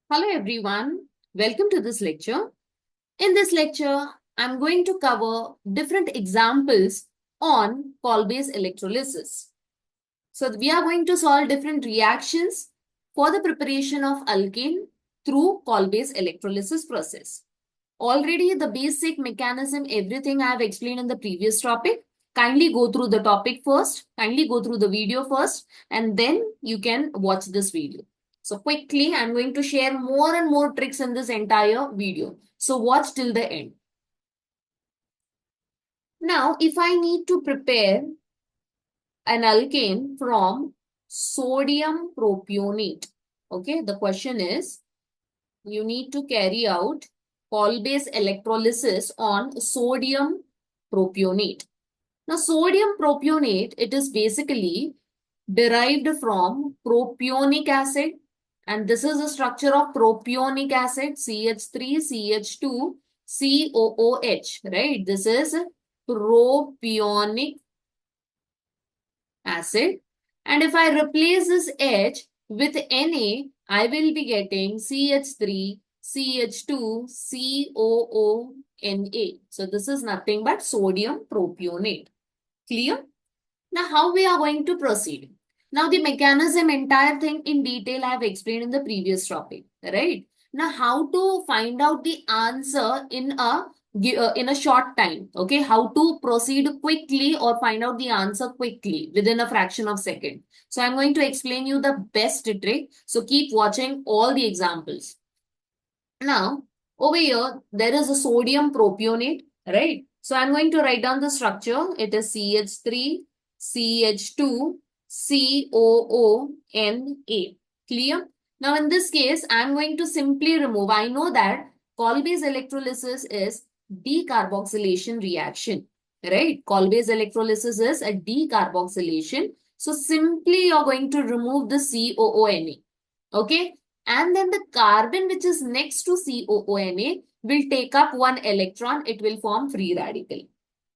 Hello everyone, welcome to this lecture. In this lecture, I'm going to cover different examples on Kolbe's electrolysis. So we are going to solve different reactions for the preparation of alkane through Kolbe's electrolysis process. Already the basic mechanism, everything I have explained in the previous topic. Kindly go through the topic first, kindly go through the video first, and then you can watch this video. So quickly, I'm going to share more and more tricks in this entire video. So watch till the end. Now, if I need to prepare an alkane from sodium propionate, okay, the question is, you need to carry out Kolbe's electrolysis on sodium propionate. Now, sodium propionate, it is basically derived from propionic acid, and this is the structure of propionic acid, CH3, CH2, COOH, right? This is propionic acid. And if I replace this H with Na, I will be getting CH3, CH2, COONA. So this is nothing but sodium propionate. Clear? Now, how we are going to proceed? Now, the mechanism, entire thing in detail, I have explained in the previous topic, right? Now, how to find out the answer in a short time, okay? How to proceed quickly or find out the answer quickly within a fraction of second. So, I'm going to explain you the best trick. So, keep watching all the examples. Now, over here, there is a sodium propionate, right? So, I'm going to write down the structure. It is CH3, CH2, COONA. Clear? Now, in this case, I'm going to simply remove. I know that Kolbe's electrolysis is decarboxylation reaction, right? Kolbe's electrolysis is a decarboxylation. So, simply you're going to remove the COONA. Okay? And then the carbon which is next to COONA will take up one electron. It will form free radical.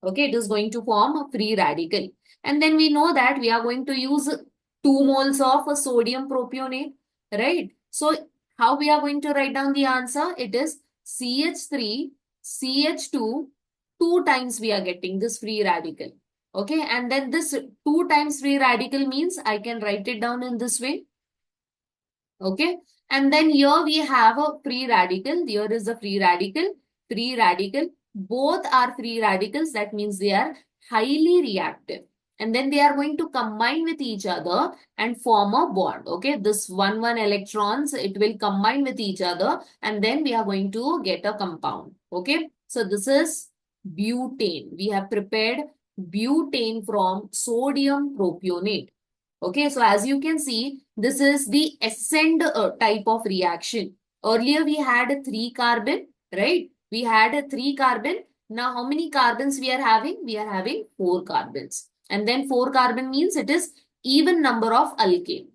Okay, it is going to form a free radical. And then we know that we are going to use 2 moles of a sodium propionate, right? So, how we are going to write down the answer? It is CH3, CH2, 2 times we are getting this free radical. Okay, and then this 2 times free radical means I can write it down in this way. Okay. And then here we have a free radical. Here is the free radical. Free radical. Both are free radicals. That means they are highly reactive. And then they are going to combine with each other and form a bond. Okay. This 1 electrons, it will combine with each other. And then we are going to get a compound. Okay. So this is butane. We have prepared butane from sodium propionate. Okay, so as you can see, this is the ascend type of reaction. Earlier we had a 3 carbon, right? We had a 3 carbon. Now how many carbons we are having? We are having 4 carbons. And then 4 carbon means it is even number of alkane.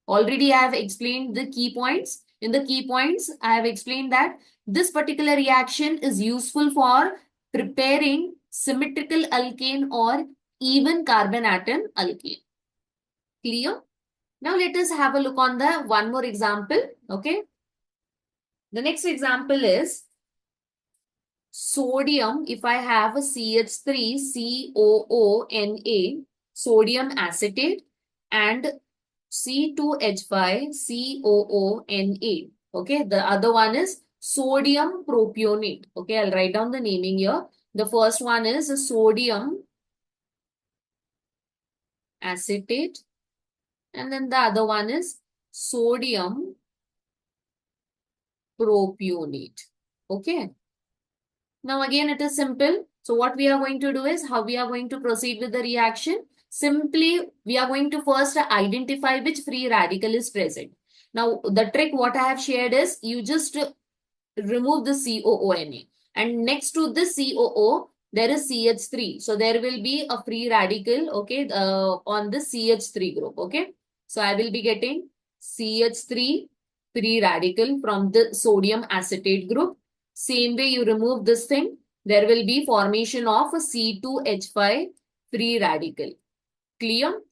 Already I have explained the key points. In the key points, I have explained that this particular reaction is useful for preparing symmetrical alkane or even carbon atom alkane. Clear? Now let us have a look on the one more example. Okay. The next example is sodium. If I have a CH3 COONA, sodium acetate, and C2H5 COONA. Okay. The other one is sodium propionate. Okay. I'll write down the naming here. The first one is sodium acetate. And then the other one is sodium propionate. Okay. Now again, it is simple. So what we are going to do is how we are going to proceed with the reaction. Simply, we are going to first identify which free radical is present. Now, the trick what I have shared is you just remove the COONA. And next to the COO, there is CH3. So there will be a free radical, okay, on the CH3 group, okay. So I will be getting CH3 free radical from the sodium acetate group. Same way you remove this thing, there will be formation of a C2H5 free radical. Clear?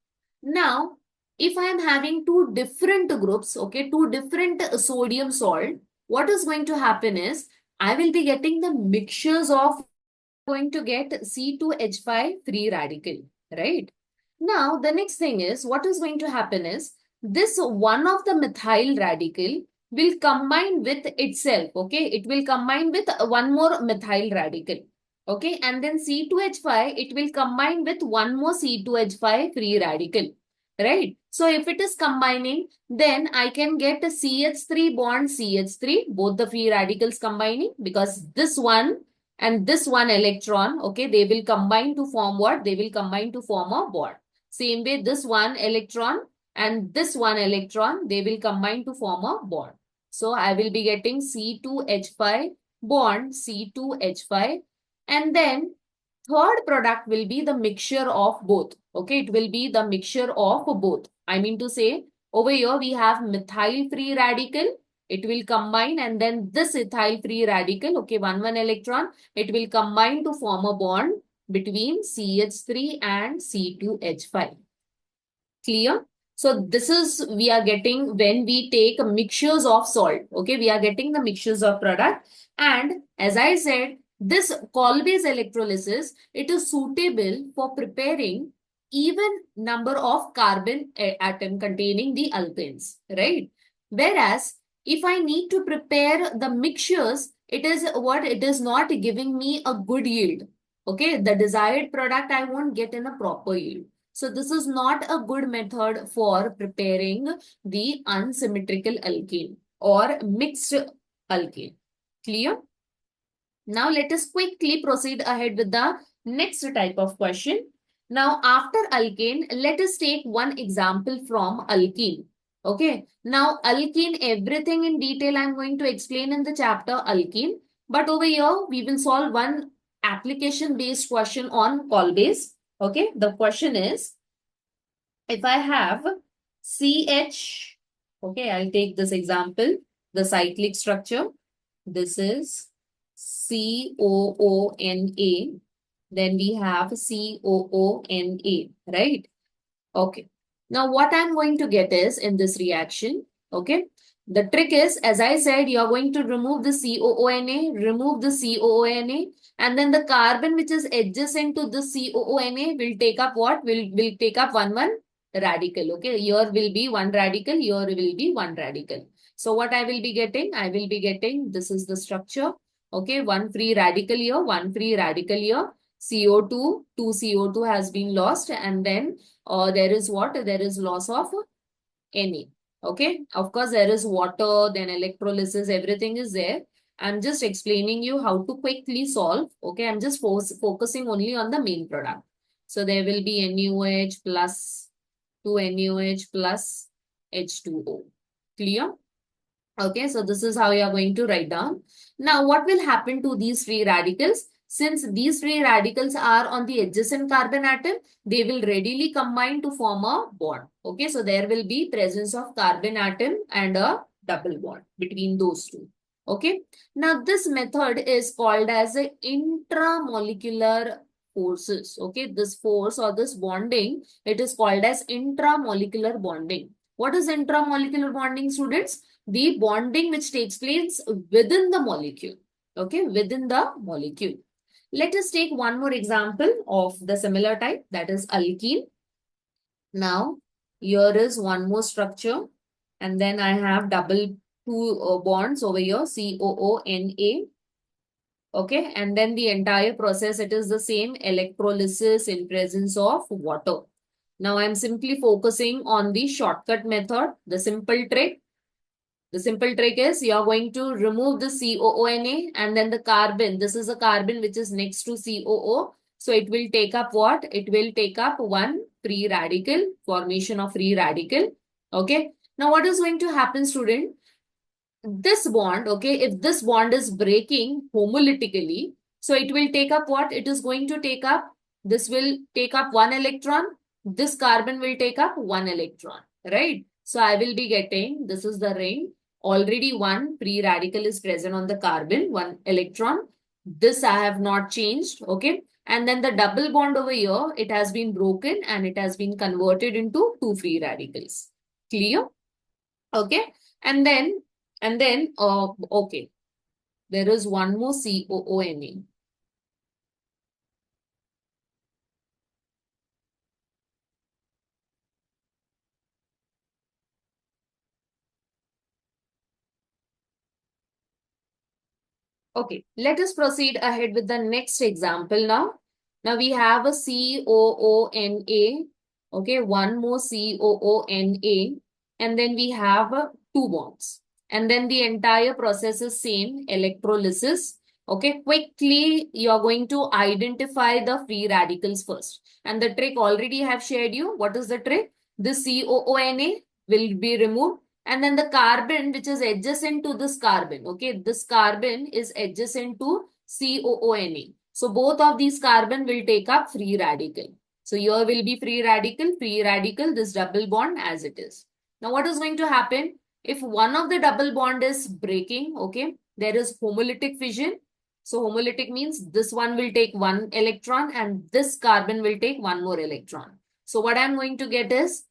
Now, if I am having two different groups, okay, two different sodium salt, what is going to happen is I will be getting the mixtures of going to get C2H5 free radical, right? Now, the next thing is what is going to happen is this one of the methyl radical will combine with itself, okay? It will combine with one more methyl radical, okay? And then C2H5, it will combine with one more C2H5 free radical, right? So, if it is combining, then I can get a CH3 bond CH3, both the free radicals combining because this one and this one electron, okay, they will combine to form what? They will combine to form a bond. Same way, this one electron and this one electron, they will combine to form a bond. So, I will be getting C2H5 bond C2H5 and then third product will be the mixture of both. Okay, it will be the mixture of both. I mean to say, over here we have methyl free radical. It will combine and then this ethyl free radical, okay, one electron, it will combine to form a bond between CH3 and C2H5. Clear? So this is we are getting when we take mixtures of salt. Okay, we are getting the mixtures of product. And as I said, this Kolbe's electrolysis, it is suitable for preparing even number of carbon atom containing the alkanes, right? Whereas if I need to prepare the mixtures, it is what? It is not giving me a good yield. Okay, the desired product I won't get in a proper yield. So this is not a good method for preparing the unsymmetrical alkane or mixed alkane. Clear? Now let us quickly proceed ahead with the next type of question. Now after alkane, let us take one example from alkene. Okay. Now alkene, everything in detail I'm going to explain in the chapter alkene. But over here, we will solve one application-based question on Kolbe's. Okay. The question is, if I have CH, okay, I'll take this example, the cyclic structure. This is COONA. Then we have COONA, right? Okay. Now what I'm going to get is in this reaction, okay? The trick is, as I said, you're going to remove the COONA, remove the COONA, and then the carbon which is adjacent to the COONA will take up what? Will take up one radical, okay? Here will be one radical, here will be one radical. So what I will be getting? I will be getting, this is the structure, okay? One free radical here, one free radical here. CO2, 2 CO2 has been lost and then there is what? There is loss of Na. Okay. Of course, there is water, then electrolysis, everything is there. I'm just explaining you how to quickly solve. Okay. I'm just focusing only on the main product. So there will be NaOH plus 2NaOH plus H2O. Clear? Okay, so this is how you are going to write down. Now, what will happen to these free radicals? Since these free radicals are on the adjacent carbon atom, they will readily combine to form a bond. Okay, so there will be presence of carbon atom and a double bond between those two. Okay, now this method is called as a intramolecular forces. Okay, this force or this bonding, it is called as intramolecular bonding. What is intramolecular bonding, students? The bonding which takes place within the molecule. Okay, within the molecule. Let us take one more example of the similar type, that is alkene. Now, here is one more structure and then I have double two bonds over here, COONA. Okay, and then the entire process, it is the same electrolysis in presence of water. Now, I am simply focusing on the shortcut method, the simple trick. The simple trick is you are going to remove the COONA and then the carbon. This is a carbon which is next to COO. So it will take up what? It will take up one free radical, formation of free radical. Okay. Now what is going to happen, student? This bond, okay, if this bond is breaking homolytically, so it will take up what? It is going to take up, this will take up one electron. This carbon will take up one electron, right? So I will be getting, this is the ring. Already one free radical is present on the carbon, one electron. This I have not changed, okay? And then the double bond over here, it has been broken and it has been converted into two free radicals. Clear? Okay. And then, okay, there is one more COONA. Okay, let us proceed ahead with the next example now. Now we have a COONA, okay, one more COONA, and then we have two bonds. And then the entire process is same, electrolysis. Okay, quickly you're going to identify the free radicals first. And the trick already I have shared you. What is the trick? This COONA will be removed, and then the carbon which is adjacent to this carbon, okay, this carbon is adjacent to COONA. So both of these carbon will take up free radical. So here will be free radical, this double bond as it is. Now what is going to happen? If one of the double bond is breaking, okay, there is homolytic fission. So homolytic means this one will take one electron and this carbon will take one more electron. So what I'm going to get is,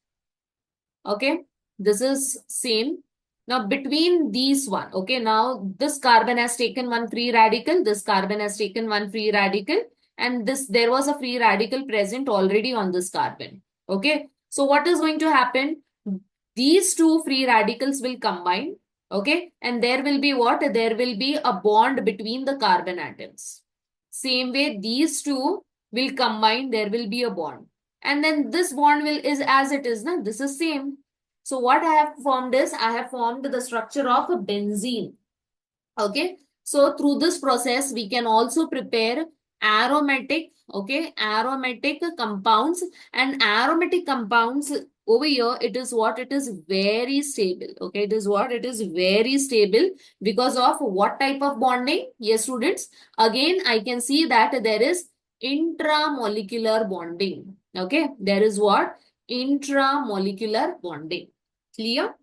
okay, this is same. Now between these one, okay, now this carbon has taken one free radical, this carbon has taken one free radical, and this, there was a free radical present already on this carbon. Okay, so what is going to happen? These two free radicals will combine, okay, and there will be what? There will be a bond between the carbon atoms. Same way, these two will combine, there will be a bond. And then this bond will is as it is, na? This is same. So what I have formed is, I have formed the structure of a benzene. Okay. So through this process, we can also prepare aromatic, okay, aromatic compounds. And aromatic compounds over here, it is what? It is very stable. Okay, it is what? It is very stable because of what type of bonding? Yes, students. Again, I can see that there is intramolecular bonding. Okay, there is what? Intramolecular bonding. Clear?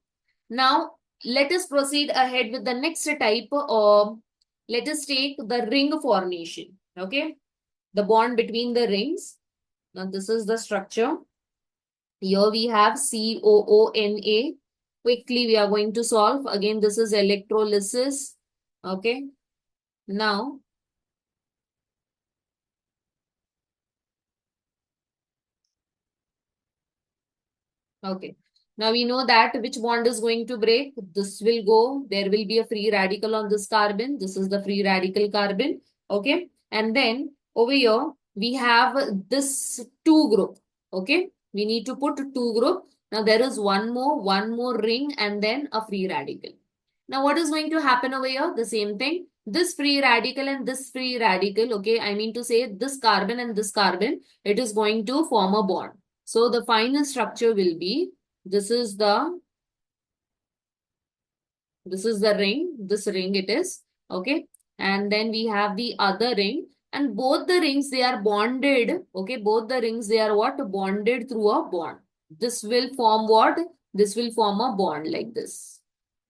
Now, let us proceed ahead with the next type. Let us take the ring formation. Okay, the bond between the rings. Now, this is the structure. Here we have COONA. Quickly, we are going to solve. Again, this is electrolysis. Okay. Now, okay. Now we know that which bond is going to break. This will go. There will be a free radical on this carbon. This is the free radical carbon. Okay. And then over here, we have this two group. Okay. We need to put two group. Now there is one more ring and then a free radical. Now what is going to happen over here? The same thing. This free radical and this free radical. Okay. I mean to say this carbon and this carbon, it is going to form a bond. So the final structure will be, this is the ring, this ring it is, okay. And then we have the other ring, and both the rings, they are bonded, okay. Both the rings, they are what? Bonded through a bond. This will form what? This will form a bond like this.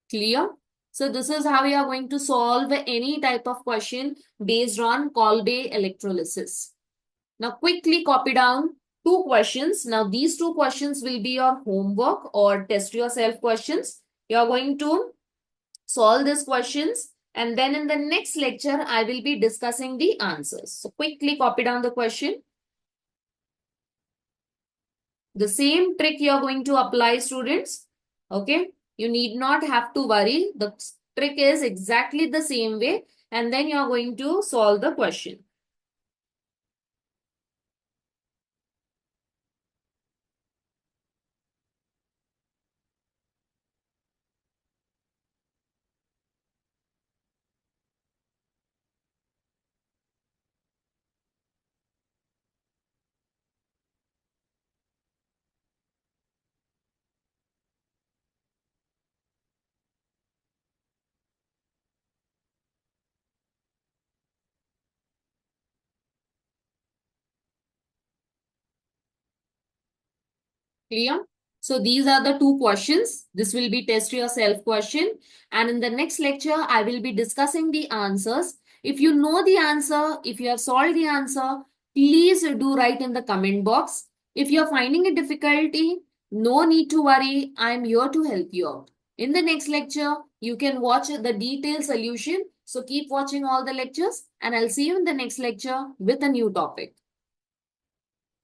Clear? So this is how we are going to solve any type of question based on Kolbe electrolysis. Now quickly copy down two questions. Now these two questions will be your homework or test yourself questions. You are going to solve these questions, and then in the next lecture, I will be discussing the answers. So quickly copy down the question. The same trick you are going to apply, students. Okay. You need not have to worry. The trick is exactly the same way, and then you are going to solve the question. Clear? So these are the two questions. This will be test yourself question. And in the next lecture, I will be discussing the answers. If you know the answer, if you have solved the answer, Please do write in the comment box. If you're finding a difficulty, no need to worry. I'm here to help you out. In the next lecture, you can watch the detailed solution. So keep watching all the lectures and I'll see you in the next lecture with a new topic.